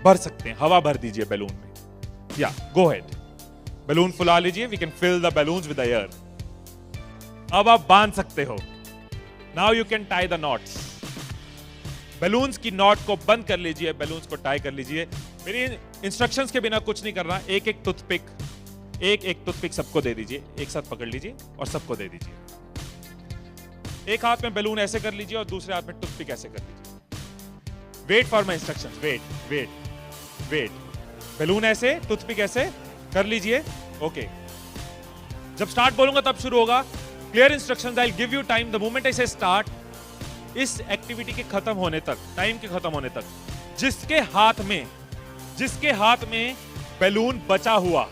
भर सकते हैं, हवा भर दीजिए बैलून में, या गो हेड, बैलून फुला लीजिए, we can fill the balloons with air. अब आप बांध सकते हो। Now you can tie the knots. Balloons की नॉट को बंद कर लीजिए, बैलून्स को टाई कर लीजिए। मेरी इंस्ट्रक्शंस के बिना कुछ नहीं करना। एक एक टूथपिक सबको दे दीजिए, एक साथ पकड़ लीजिए और सबको दे दीजिए। एक हाथ में बैलून ऐसे कर लीजिए और दूसरे हाथ में टूथपिक ऐसे कर लीजिए। Wait for my instructions, wait wait wait. Balloon ऐसे, टूथपिक ऐसे कर लीजिए। ओके, जब स्टार्ट बोलूंगा तब शुरू होगा। Clear instructions, I will give you time the moment I से स्टार्ट। इस एक्टिविटी के खत्म होने तक, टाइम के खत्म होने तक, जिसके हाथ में बैलून बचा हुआ,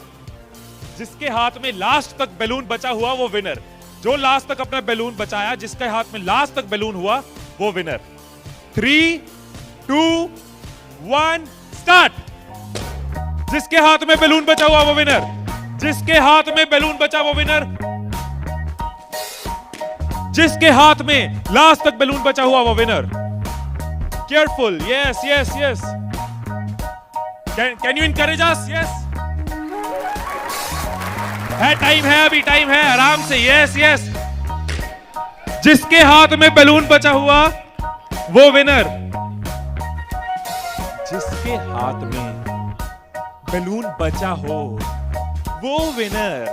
जिसके हाथ में लास्ट तक बैलून बचा हुआ, वो विनर। जो लास्ट तक अपना बैलून बचाया, जिसके हाथ में लास्ट तक बैलून हुआ, वो विनर। 3, 2, 1 स्टार्ट। जिसके हाथ में बैलून बचा हुआ वो विनर, जिसके हाथ में बैलून बचा वो विनर, जिसके हाथ में लास्ट तक बैलून बचा हुआ वो winner. Careful, yes yes yes. Can you encourage us? Yes, है टाइम है, अभी टाइम है, आराम से। Yes yes. जिसके हाथ में बैलून बचा हुआ वो विनर, जिसके हाथ में बैलून बचा हो वो विनर।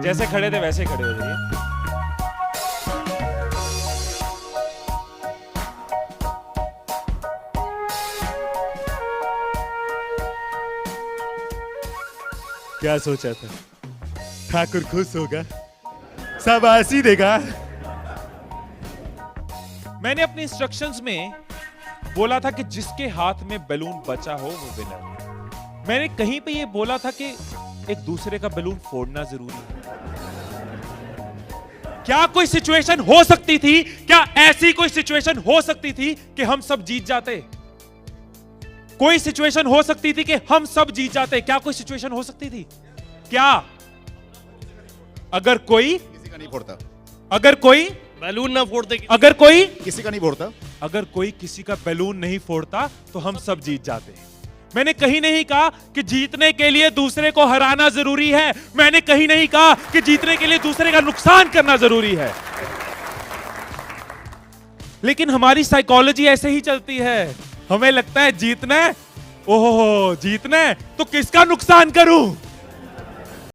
जैसे खड़े थे वैसे खड़े हो जाइए। क्या सोचा था? ठाकुर खुश होगा, शाबाशी देगा। मैंने अपने इंस्ट्रक्शंस में बोला था कि जिसके हाथ में बैलून बचा हो वो विनर। मैंने कहीं पे ये बोला था कि एक दूसरे का बैलून फोड़ना जरूरी है। क्या कोई सिचुएशन हो सकती थी, क्या ऐसी कोई सिचुएशन हो सकती थी कि हम सब जीत जाते? कोई सिचुएशन हो सकती थी कि हम सब जीत जाते? क्या कोई सिचुएशन हो सकती थी? क्या? अगर कोई किसी का नहीं फोड़ता, अगर कोई बैलून ना फोड़ते, अगर कोई किसी का नहीं फोड़ता, अगर कोई किसी का बैलून नहीं फोड़ता तो हम सब जीत जाते। मैंने कहीं नहीं कहा कि जीतने के लिए दूसरे को हराना जरूरी है। मैंने कहीं नहीं कहा कि जीतने के लिए दूसरे का नुकसान करना जरूरी है। लेकिन हमारी साइकोलॉजी ऐसे ही चलती है। हमें लगता है जीतना है, ओहो जीतना है तो किसका नुकसान करूं?